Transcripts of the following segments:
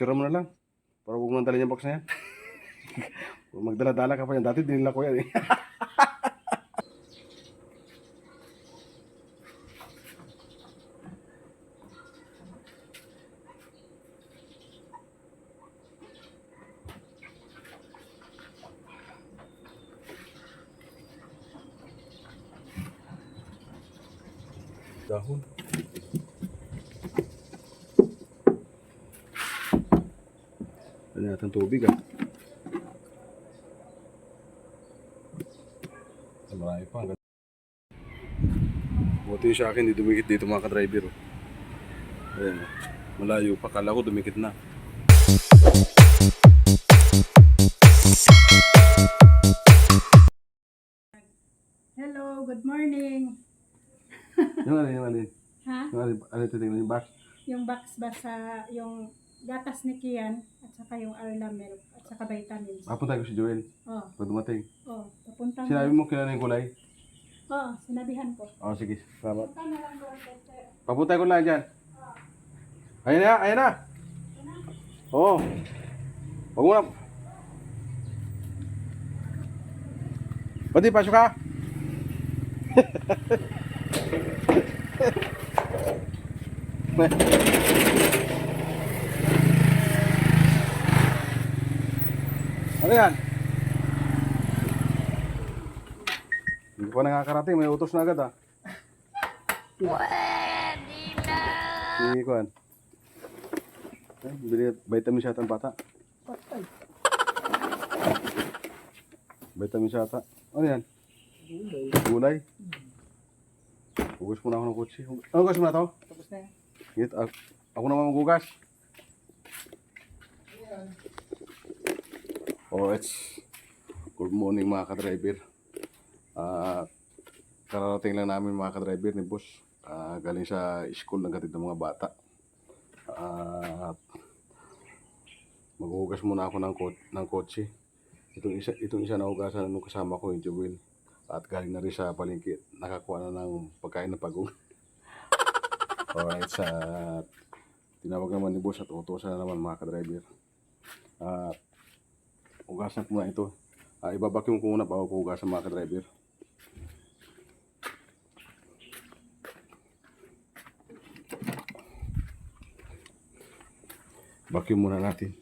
Picture mo na lang. Para huwag mo nang dalhin yung box na yan. Kung magdala-dala ka pa yan. Dati dinila ko yan eh. Dahon. Ano natin tubig ah. Marami pa. Buti sa akin, di dumikit dito mga ka-driver. Ayan, malayo pa. Kala ko dumikit na. Hello, good morning. Yung alin? Ha? Yung alin titignan yung box? Yung box ba sa yung gatas ni Kian at saka yung Arla milk at saka vitamins. Papunta ko si Joel. Oh, Pag dumating. papunta Sinabi mo kilala yung kulay? sinabihan ko. Oo, sige. Salamat. Punta na lang doon kasi. Papunta ko lang dyan. Ayan na. Oo. Huwag mo na. Pati, pasok ka. Ano yan? Hindi pa nakakarating, may utos na agad ah. Pwede na. Sige, Kuan. Bili vitamin siya ang bata. Patay. Vitamin siya ata. Ano yan? Gulay. Hugas muna ako ng kutsi. Hugas mo na to? Tapos na yan. Ngit, ako naman maghugas. It's good morning mga ka-driver. Kararating lang namin mga ka-driver ni boss. Galing sa school ng gatid ng mga bata. Maghugas muna ako ng kotse. Itong isa na hugasan nung kasama ko yung Joel. At galing na rin sa palengke. Nakakuha na ng pagkain ng pagong. Alright, tinawag naman ni boss at utusan na naman mga ka-driver. Hugasan ko muna ito. Ibabacuum ko muna bago ko hugasan mga ka-driver. Vacuum muna natin.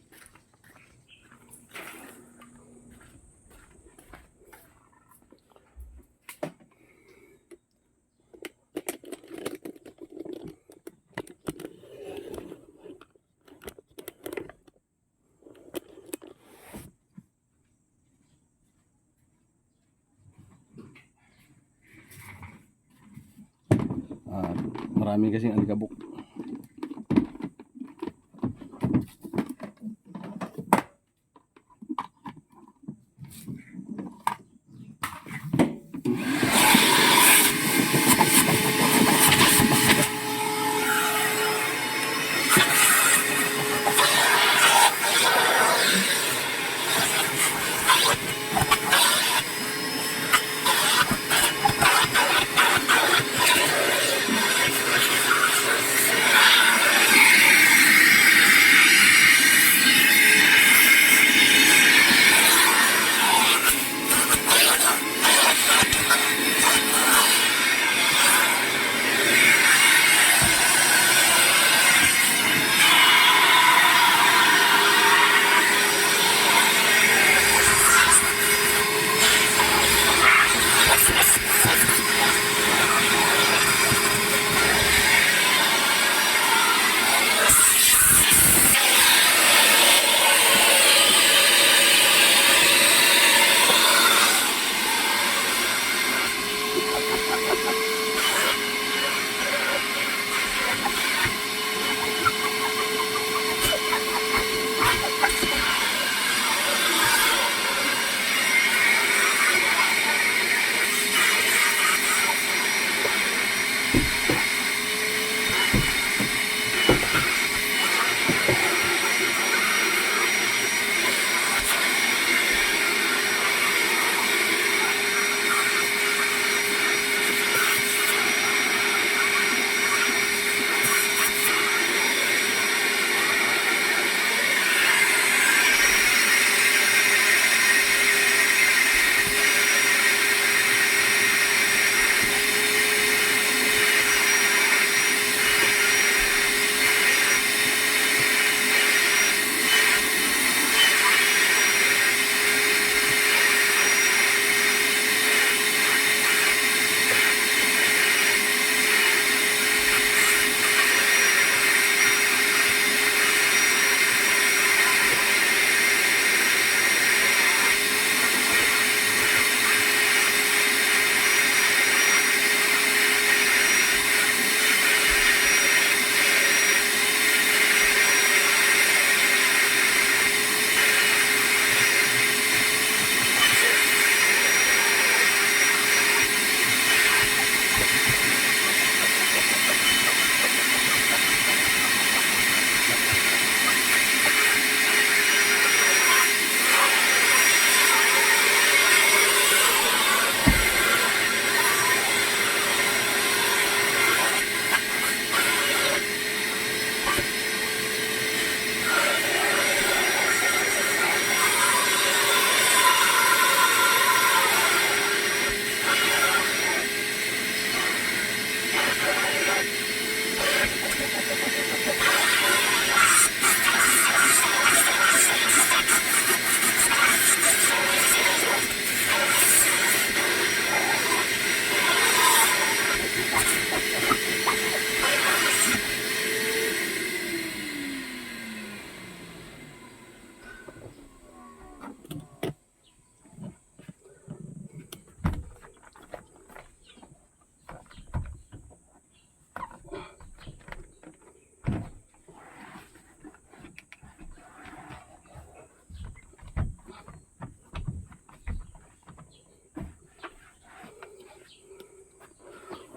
Marami kasing alikabok.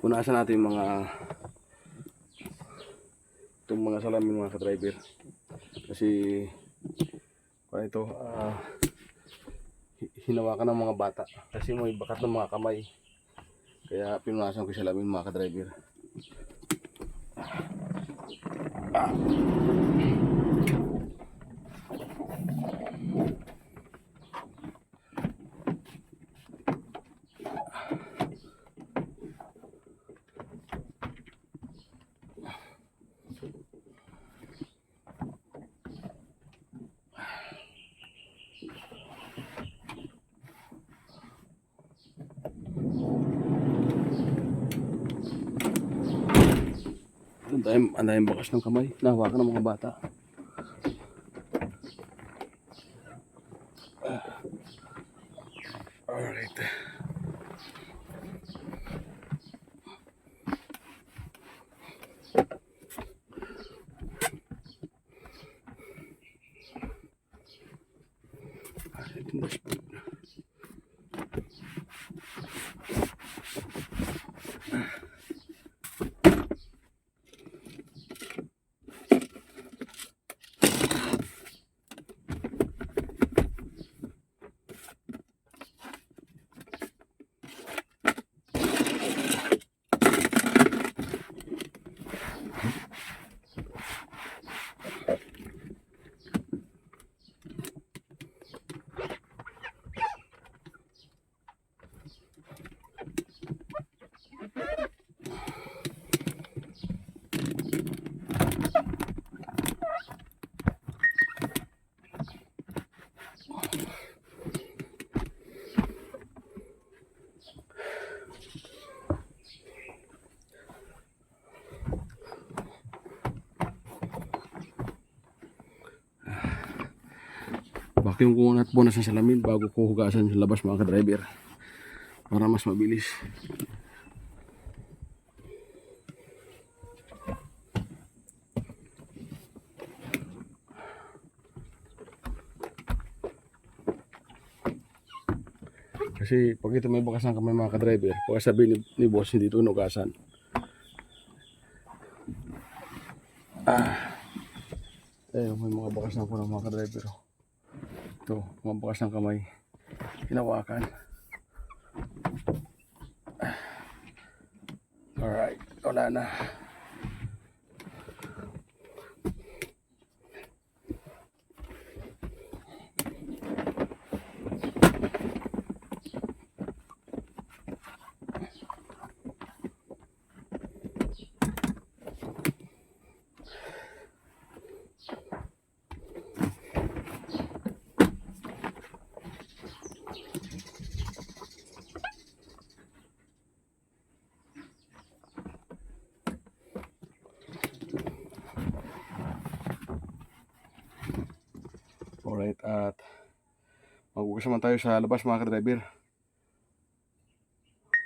Punasan natin yung itong mga salamin mga ka-driver. Kasi para ito hinawakan ng mga bata kasi may bakat ng mga kamay. Kaya pinunasan ko yung salamin mga ka-driver. Ang dahil bakas ng kamay, nahawakan ng mga bata. Alright. Itong dashboard. Vacuum ko muna at punas ng salamin bago ko hugasan sa labas mga ka-driver para mas mabilis. Kasi pag ito may bakas ng kamay mga ka-driver, pag sabihin ni boss hindi ito hinugasan. Ayun, may mga bakas ng kurang mga ka-driver. Ito, mga bakas ng kamay. Hinawakan. Alright, wala na. Alright, at maghugas naman tayo sa labas mga ka-driver.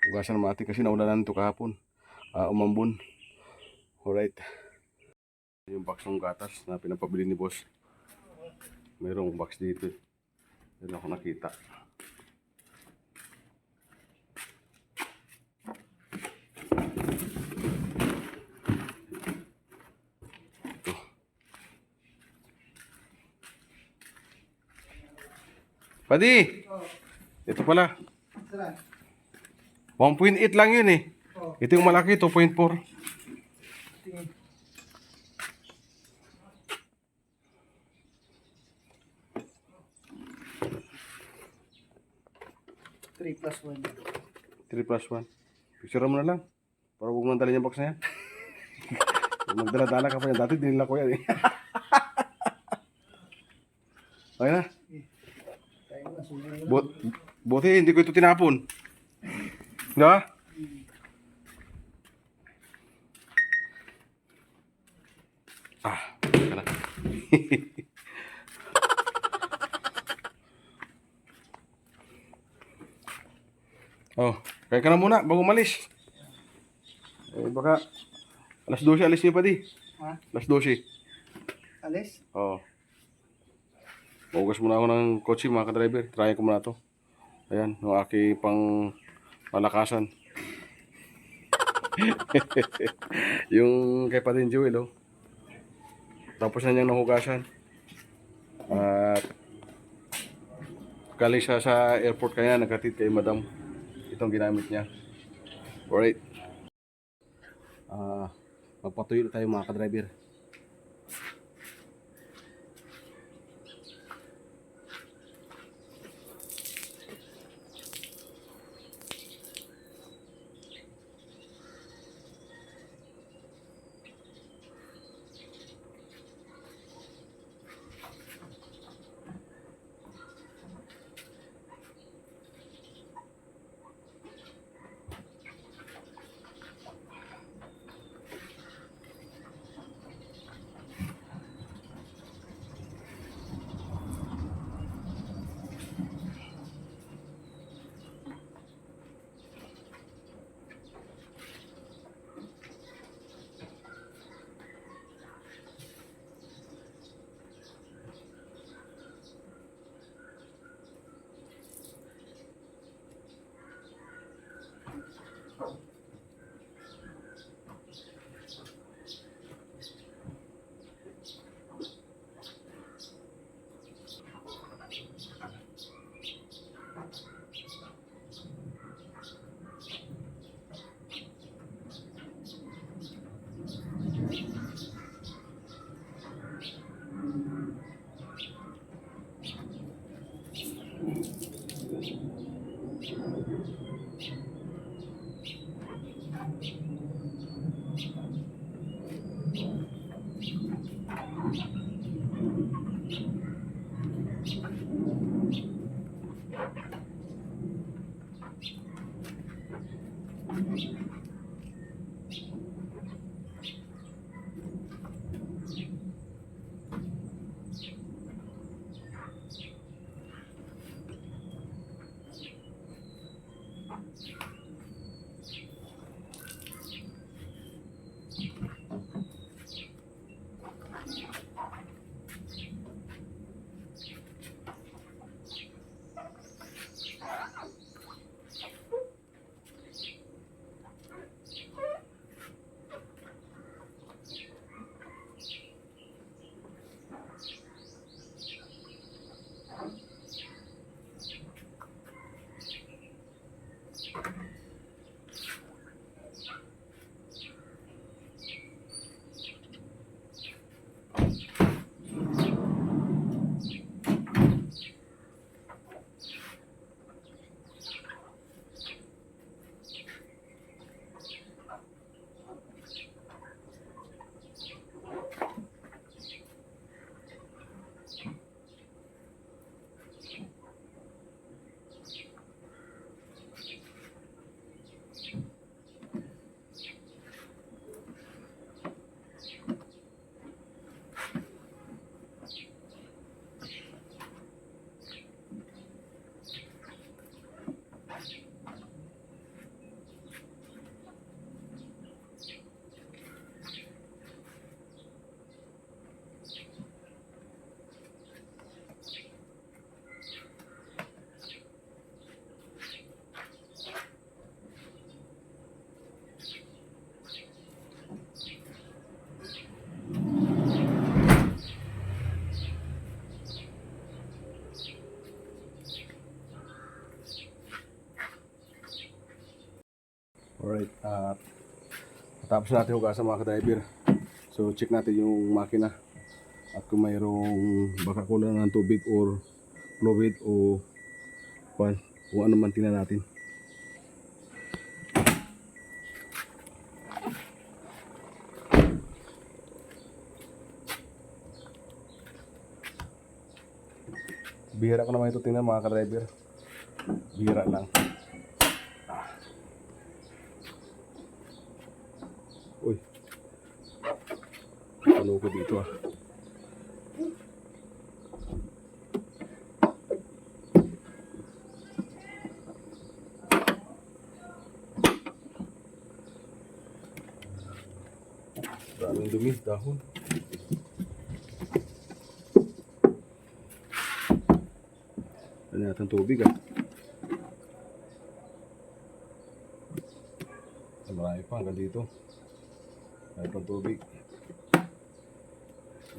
Hugasan naman natin kasi naulanan ito kahapon. Umambon. Alright. Yung box ng gatas na pinapabili ni boss. Mayroong box dito. Yan ako nakita. Ito. Padi! Ito pala. 1.8 lang yun eh. Ito yung malaki, 2.4. 3+1. 3+1. Picture mo na lang. Para huwag mo nang dalhin yung box na yan. Magdala-dala ka pa yan. Dati dinila ko yan eh. Okay na. Tayo na, sumunod na. Buti hindi ko ito tinapon. Di ba? Teka na. Oh, kaya ka na muna bago umalis. Baka alas 12 alis niyo pa di. Ha? Alas 12. Alis? Oo. Mahugas muna ako ng kotse mga ka-driver. Try ko muna to. Ayan, yung aking pang palakasan. Yung kay Patin Joel, oh. Tapos na niyang nahugasan. At galing siya sa airport kaya naghatid kay Madam. Itong ginamit niya. Alright. Magpatuyo tayo mga ka-driver. Alright, tapos natin hugasan mga ka-driver. So check natin yung makina at kung mayroong baka kulang ng tubig or fluid o kung ano man tingnan natin. Bihira ko naman ito tingnan mga ka-driver. Bihira lang. Uy. Ano ko dito ah. Daming dumi, dahon. Ano yata ang tubig ah. marami pa hanggang dito. May pang tubig.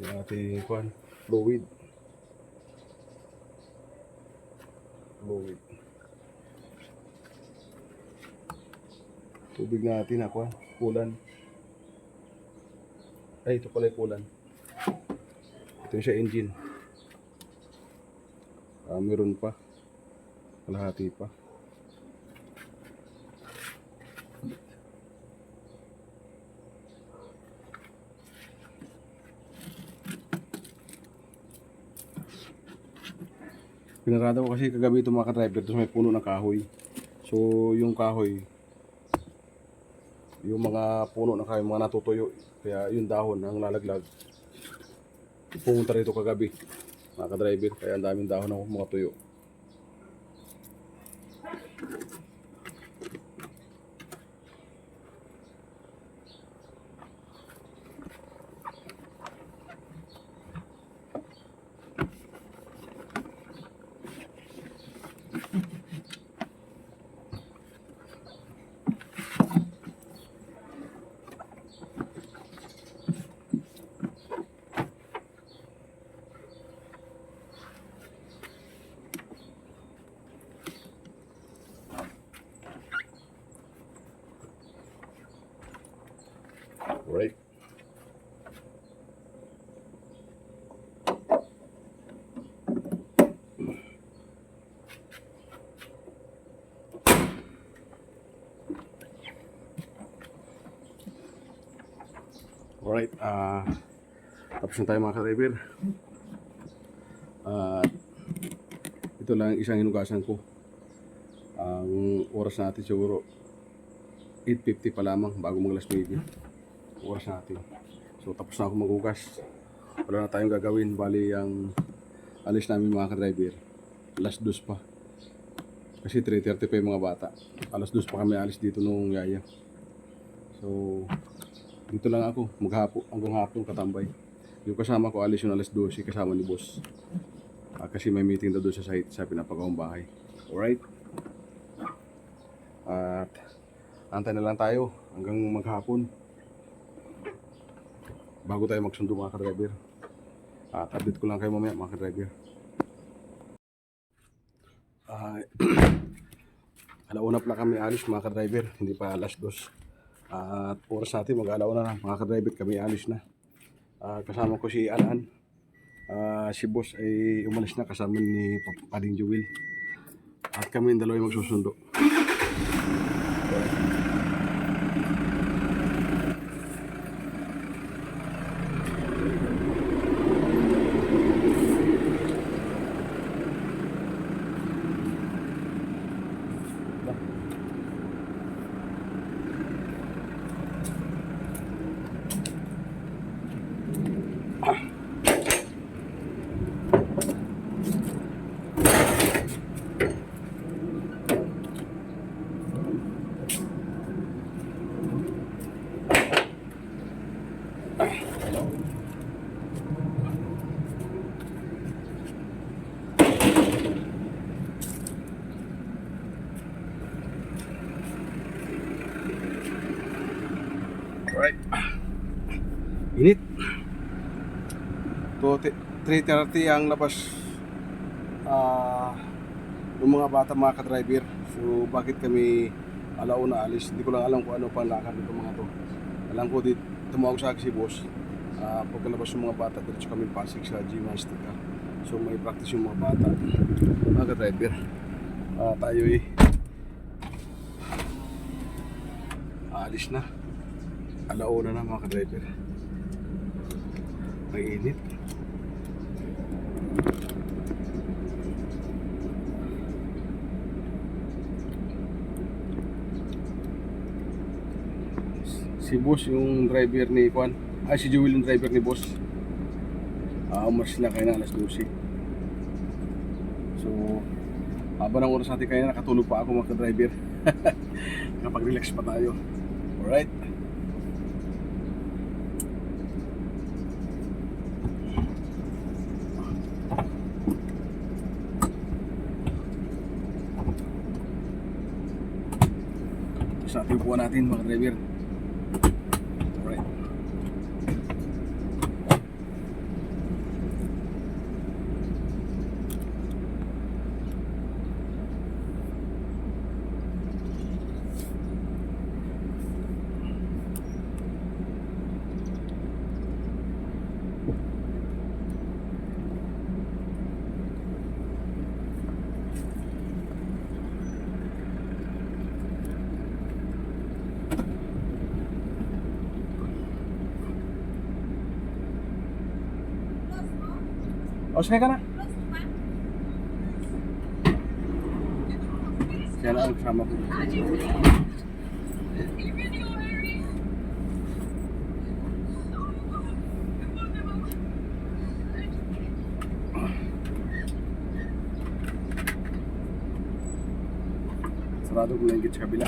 Yung ating kuhan, fluid. Fluid. Tubig natin ako, kulan. Ay, ito pala yung kulan. Ito yung siya engine. Meron pa. Kalahati pa. Pinarada ko kasi kagabi ito mga ka-driver, tapos may puno ng kahoy. So yung kahoy, yung mga puno ng kahoy, mga natutuyo, kaya yung dahon ang lalaglag. Pumunta rito kagabi mga ka-driver, kaya ang daming dahon ng mga tuyo. Right. Alright, tapos na tayo mga ka-driver. Ito lang isang hinugasan ko. Ang oras natin siguro 8:50 pa lamang bago mag alas 9. Oras natin. So tapos na ako maghugas. Wala na tayong gagawin. Bali ang alis namin mga ka-driver, alas 2 pa. Kasi 3:30 pa yung mga bata. Alas 2 pa kami alis dito nung yaya. So dito lang ako maghapo hanggang hapon katambay. Yung kasama ko alis yung alas 12 kasama ni boss. Kasi may meeting daw doon sa site sa pinapagawang bahay. Alright. At antay na lang tayo hanggang maghapon bago tayo magsundo mga ka-driver. At update ko lang kayo mamaya mga ka-driver. Alauna pala kami alis mga ka-driver, hindi pa alas 2. At oras natin mag-alauna na mga ka-driver, kami alis na. Kasama ko si Alan. Si boss ay umalis na kasama ni Pading Jewel. At kami yung dalawa yung magsusundo. Alright. Init. 3:30 ang labas ng mga bata mga ka-driver. So bakit kami alauna alis? Hindi ko lang alam kung ano pang lakad nito mga to. Alam ko dito tumawag sa akin si boss. Pagkalabas ng mga bata, diretso kami Pasig sa gymnastika. So may practice yung mga bata. Mga ka-driver. Tayo aalis na. Alauna na mga ka-driver. May init. Si boss yung driver ni Juan. Si Jewel yung driver ni boss. Umalis na kayo na alas 12. So habang ng oras natin kaya nakatulog pa ako mga ka-driver. Nakapag-relax pa tayo. Alright. sa ating upuan natin mga driver. Alright. O, sakay ka na. Kaya na ang kasama ko. Sarado ko lang sa kabila.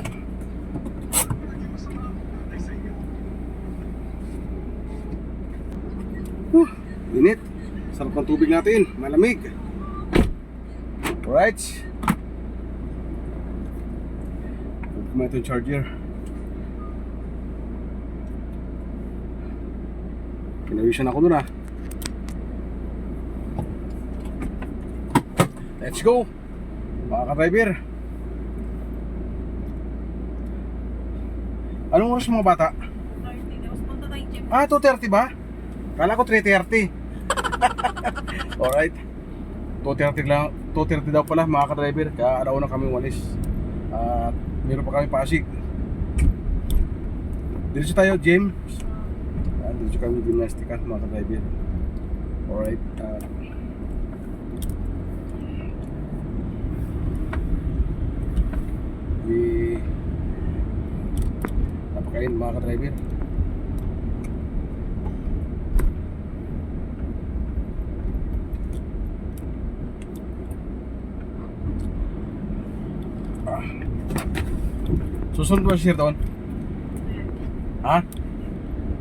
Init. Sarap ng tubig natin, malamig. Alright. Kumain itong charger. Pinawisan ako nun ah. Let's go mga ka-driver. Anong oras mga bata? 2:30 ba? Kala ko 3:30. Alright. 2:30 lang, 2:30 daw pala mga ka-driver. Kaya araw na kami walis. At meron pa kami Pasig. Diretso tayo, James. Diretso kami gymnastika mga ka-driver. Alright. Napakain mga ka-driver. Susunod ba siya doon? Ha?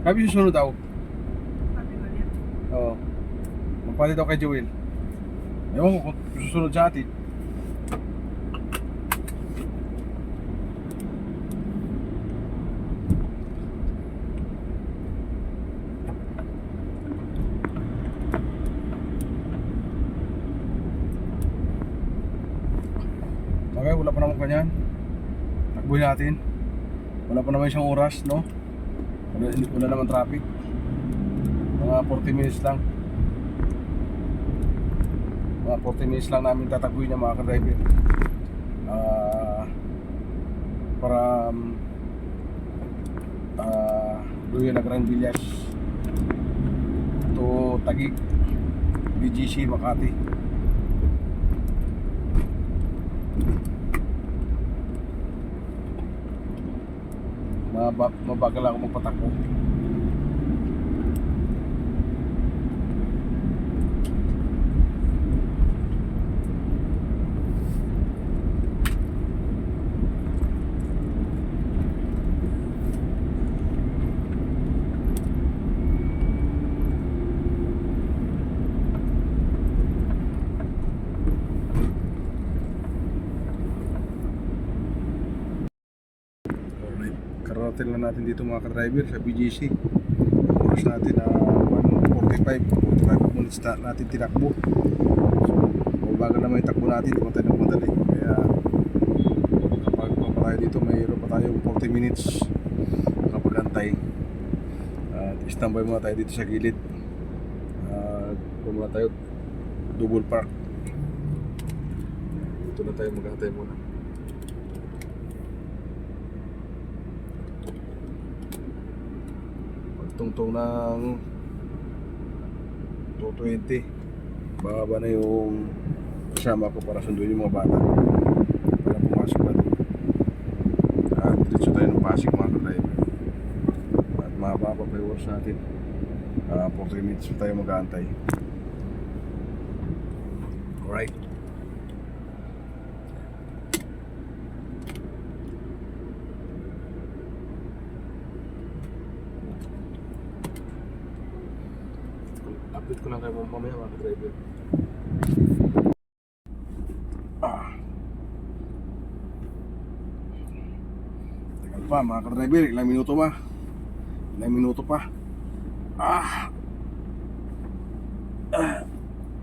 Sabi susunod daw. Oo. Magpalit daw kay Joel. Ewan ko kung susunod sa atin. Okay, wala pa naman kanyan. Takbuhin natin. Wala pa naman siyang oras, no? Wala naman traffic. Mga 40 minutes lang. Mga 40 minutes lang namin tatakbuhin niya mga ka-driver. Para Luya na Grand Villas to Taguig, BGC, Makati. Mabagal ako magpatakbo. Karating lang natin dito mga ka-driver sa BGC. Oras natin na 45 minutes natin tinakbo. So mabagal naman yung takbo natin kung tayo nagmadali. Kaya kapag pa tayo dito mayroon pa tayo 40 minutes nakapag-antay. At standby muna tayo dito sa gilid. Muna tayo double park. Dito na tayo mag-antay muna. Tungtong ng 220 bababa na yung kasama ko para sunduin yung mga bata para pumasok na doon. At diretso tayo ng Pasig mga ka-driver. At mababa pa yung oras natin. 40 minutes tayo mag-aantay. Alright. Update ko lang kayo mamaya mga ka-driver. Teka pa mga ka-driver, ilang minuto pa. Ilang minuto pa.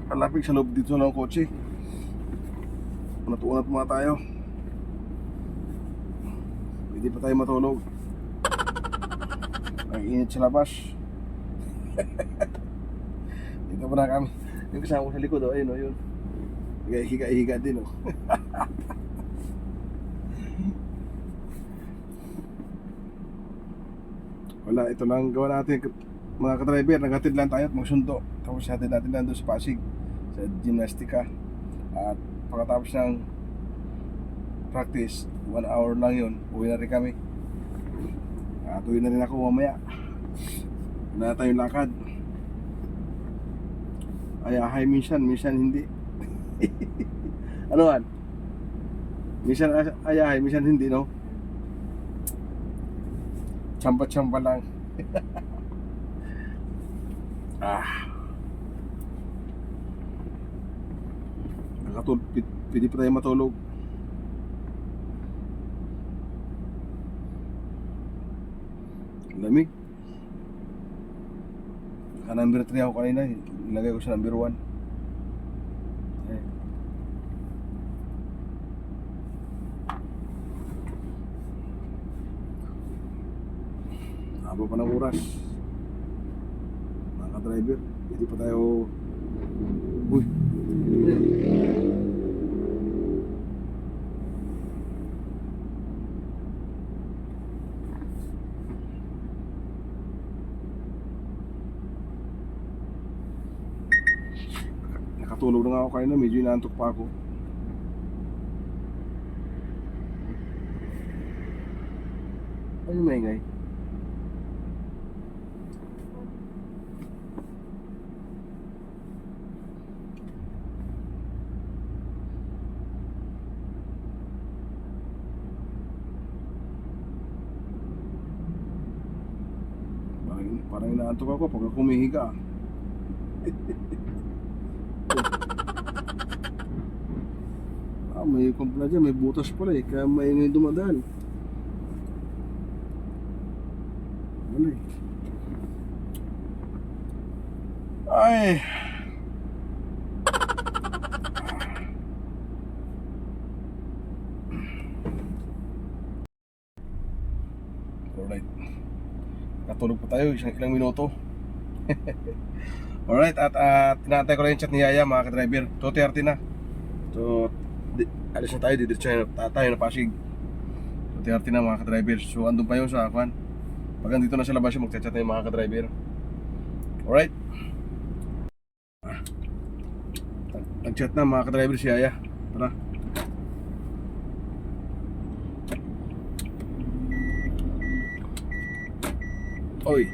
Malapit sa loob dito ng kotse. Unat-unat muna tayo. Hindi pa tayo matulog. Ang init sa labas. Dito pa na kami. Yung kasama ko sa likod, ayun o, yun. Higa-higa din o. Wala, ito lang gawa natin mga ka-driver. Naghatid lang tayo at magsundo. Tapos hatid natin lang doon sa Pasig, sa gymnastika. At pagkatapos ng practice, 1 hour lang yun, uwi na rin kami. At uwi na rin ako mamaya. Wala na tayong lakad. Ayahay minsan hindi. Ano man? Minsan ayahay, minsan hindi, no? Champa-champa lang. Pwede pa tayo matulog. Lamig. Number 3 ako kanina, ilagay ko sa number 1. Haba pa ng oras. Mga ka-driver, pwede pa tayo. Uy. Nakatulog na nga ako kanina, medyo inaantok pa ako. Ano maingay? Parang inaantok ako pag ako humihiga. May kumpla dyan, may butas pala eh, kaya maingay dumadaan. Wala eh. Ay! Alright. Natulog pa tayo, ilang minuto. Alright, at tinatay ko lang yung chat ni Yaya mga ka-driver. 2:30 na. So, alis na tayo, didiretso tayo na Pasig. 2:30 na mga ka-driver. So, andun pa yun sa Akwan. Pag andito na sa labas yung magchat-chat na yung mga ka-driver. Alright. Nag-chat na mga ka-driver si Yaya. Tara. Oy,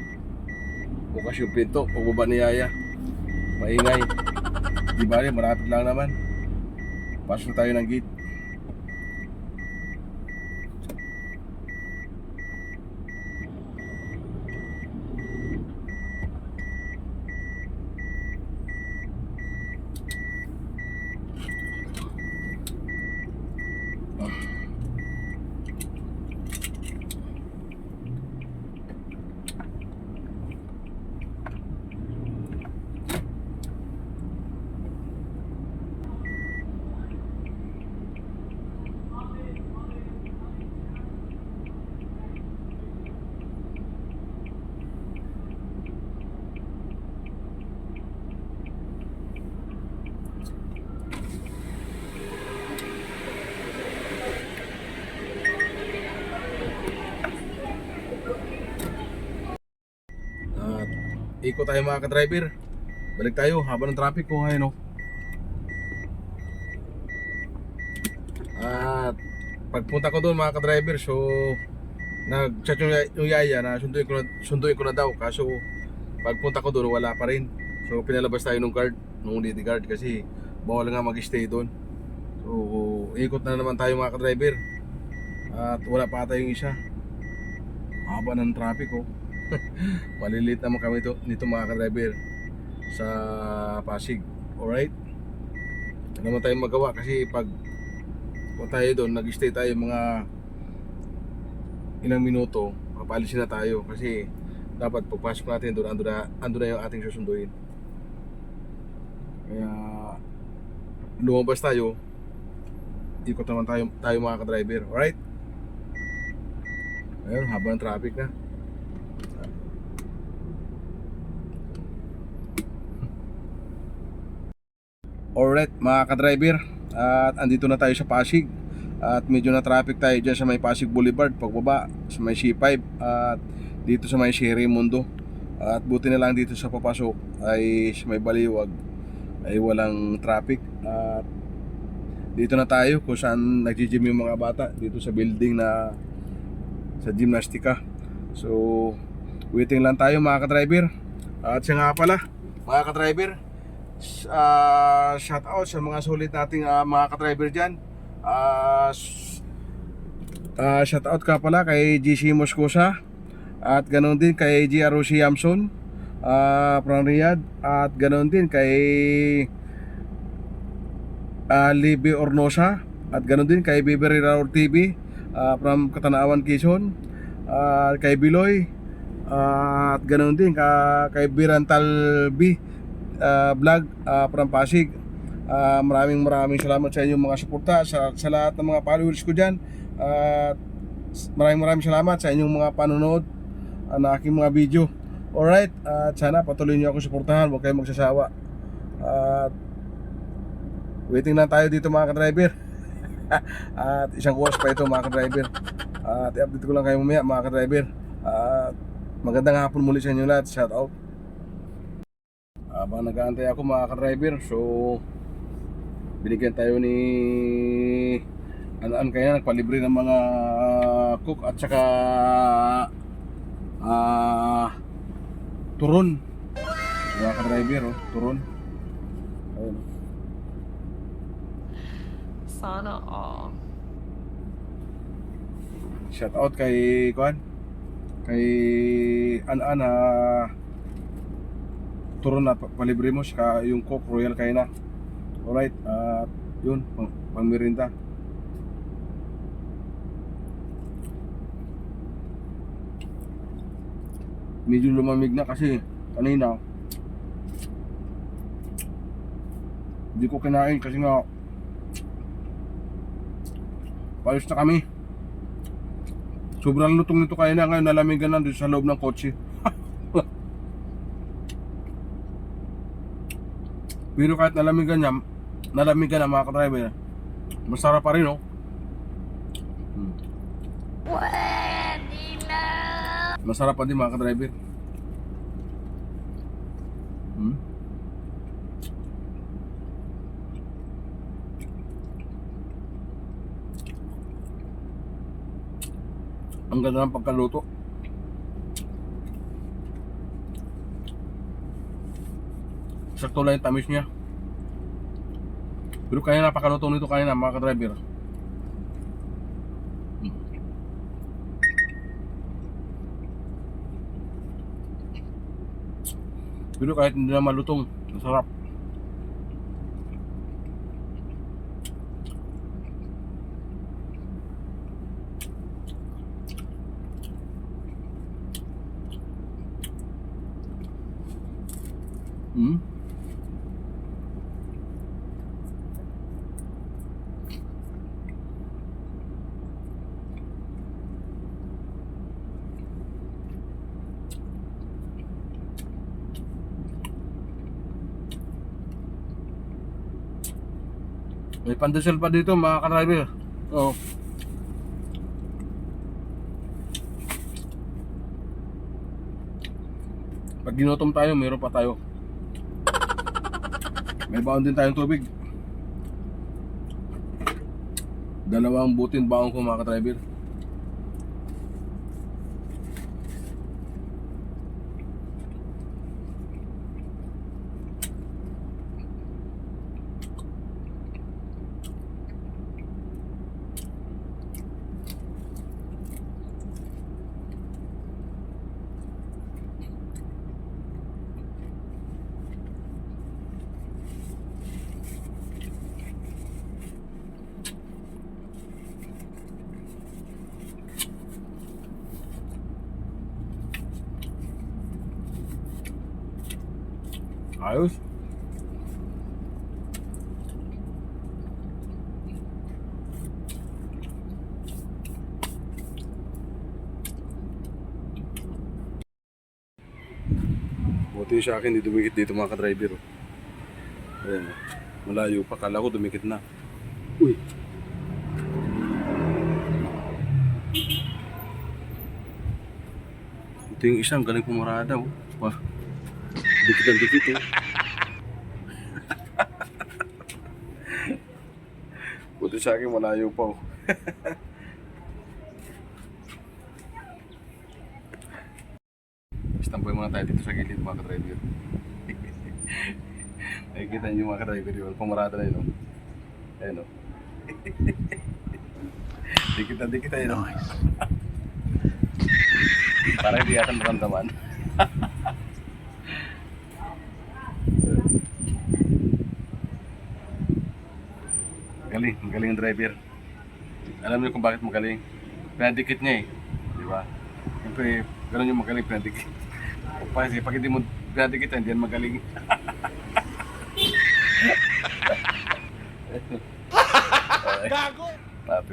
bukas yung pinto, pagbaba ni Yaya. Maingay. Di ba rin, malapit lang naman. Pasok tayo ng gate. Ikot tayo mga ka-driver. Balik tayo habang ng traffic ko ngayon, no? At pagpunta ko doon mga ka-driver, so nag-chat yung Yaya na sunduin ko na daw. Kaso pagpunta ko doon wala pa rin. So pinalabas tayo ng guard, nung lady guard, kasi bawal nga mag-stay doon. So ikot na naman tayo mga ka-driver. At wala pa tayong isa. Haba ng traffic, oh. Malilit naman kami nito mga ka-driver sa Pasig. Alright, ano naman tayong magawa, kasi pag tayo doon nag-stay tayo mga ilang minuto, papaalisin na tayo kasi dapat pagpasok natin doon, ando na yung ating susunduin. Kaya lumabas tayo, ikot naman tayo mga ka-driver. Alright? Ayun, haba ng traffic na. Alright mga ka-driver, at andito na tayo sa Pasig. At medyo na traffic tayo dyan sa may Pasig Boulevard pagbaba, sa may C5 at dito sa may Sherry Mundo. At buti na lang dito sa papasok ay sa may Baliwag ay walang traffic. At dito na tayo kung saan nagji-gym yung mga bata, dito sa building na sa gymnastika. So waiting lang tayo mga ka-driver. At siya nga pala mga ka-driver, shout out sa mga sulit nating mga ka-driver dyan. Shout out ka pala kay GC Moscosa at ganoon din kay GROC Yamson from Riyadh, at ganoon din kay Libby Ornosa, at ganoon din kay Biberi Raur TV from Katanawan, Quezon, kay Biloy, at ganoon din kay Birantal B vlog from Pasig. Maraming salamat sa inyong mga suporta, sa lahat ng mga followers ko dyan. At maraming salamat sa inyong mga panonood ng aking mga video. Alright, at sana patuloy nyo ako suportahan, huwag kayong magsasawa. At waiting lang tayo dito mga ka-driver. At isang oras pa ito mga ka-driver. At i-update ko lang kayo mamaya mga ka-driver. At magandang hapon muli sa inyo lahat. Shout out. Habang nag-aantay ako mga ka-driver, so binigyan tayo ni Anaan kaya nagpalibre ng mga cook at saka turon. Mga ka-driver, oh, turon. Ayun. Sana all. Shout out kay Kuan, kay Anaan turon na palibre mo saka yung cook royal kayo na. Alright, yun, pang merinda. Medyo lumamig na kasi kanina hindi ko kinain kasi nga palis na kami. Sobrang lutong nito kaya na, ngayon nalamigan na doon sa loob ng kotse. Pero kahit nalamigan na mga ka-driver, masarap pa rin, oh. Masarap pa din mga ka-driver. Ang ganda ng pagkaluto. Sakto lang yung tamis niya. Pero kaya napakaluto nito kaya na mga ka-driver. Pero kahit hindi na malutong, masarap. May pandesal pa dito mga ka-driver. Oh. Pag ginutom tayo, mayroon pa tayo. May baon din tayong tubig. Dalawang butin baon ko mga ka-driver. Ayos. Buti sa akin, hindi dumikit dito mga ka-driver. Oh. Ayan, oh. Malayo pa. Kala ko dumikit na. Uy. Ito yung isang galing pumarada. Oh. Wah. Dikit ang dikit. Oh. Buti sa akin, malayo pa. Oh. Istampoy muna tayo dito sa gilid mga ka-driver. Nakikita niyo mga ka-driver yun. Pumarada na yun. Oh. Ayan o. Dikit na dikit tayo. No? Para hindi yata maramdaman. Galing, magaling ang driver. Alam niyo kung bakit magaling. Pinadikit niya eh. Di ba? Siyempre, gano'n yung magaling, pinadikit. Kasi pag hindi mo pinadikit, hindi yan magaling. Gago!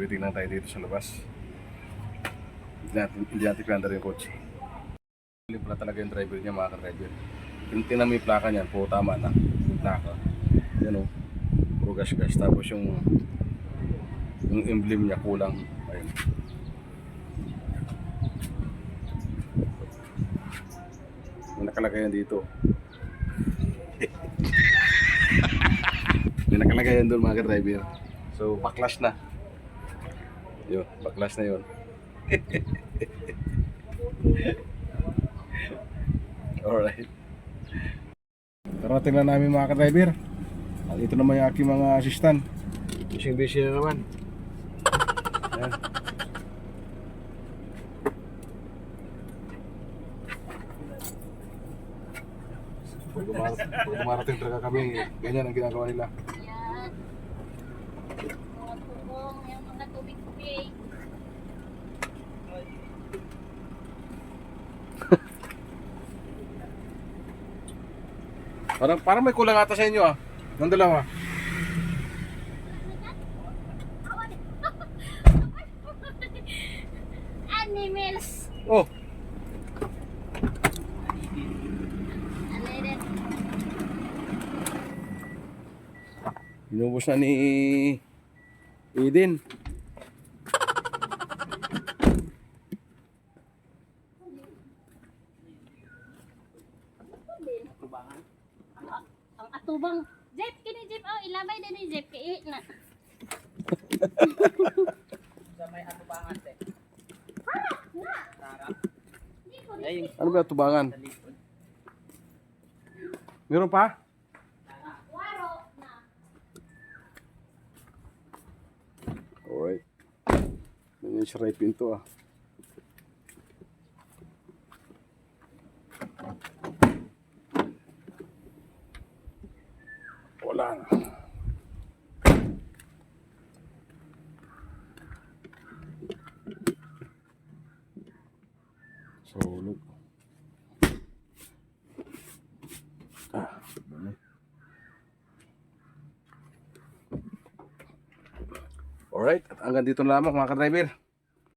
Titingnan tayo dito sa labas. Hindi natin pinandar yung kotse. Galing pala talaga yung driver niya mga ka-driver. Tingnan mo yung plaka niyan, po tama na. Yung plaka. Yan o. Puro gas-gas. Tapos yung emblem niya kulang. Ayun. May nakalagay yan dito. May nakalagay yan doon mga ka-driver. So, backlash na. Yun, backlash na yun. Alright. Tara, tingnan namin mga ka-driver. Ito naman yung aking mga assistant. Busy na naman. Ayan. Pag dumarating talaga kami, ganyan ang ginagawa nila. Yan. Mga tubong, yung mga tubig-tubig. Parang may kulang ata sa inyo ah. Nang dalawa. Animals. Oh, Ano yun? inubos na ni Eden. Ang atubang. Jeep, kini Jeep. Oh, ilabay din ni Jeep. Kaya na. Ano ba tubangan? Meron pa? Waro na. Alright. Ganyan siya rin pinto ah. Wala na. Sunog. Dami. Alright, at hanggang dito na lamang mga ka-driver.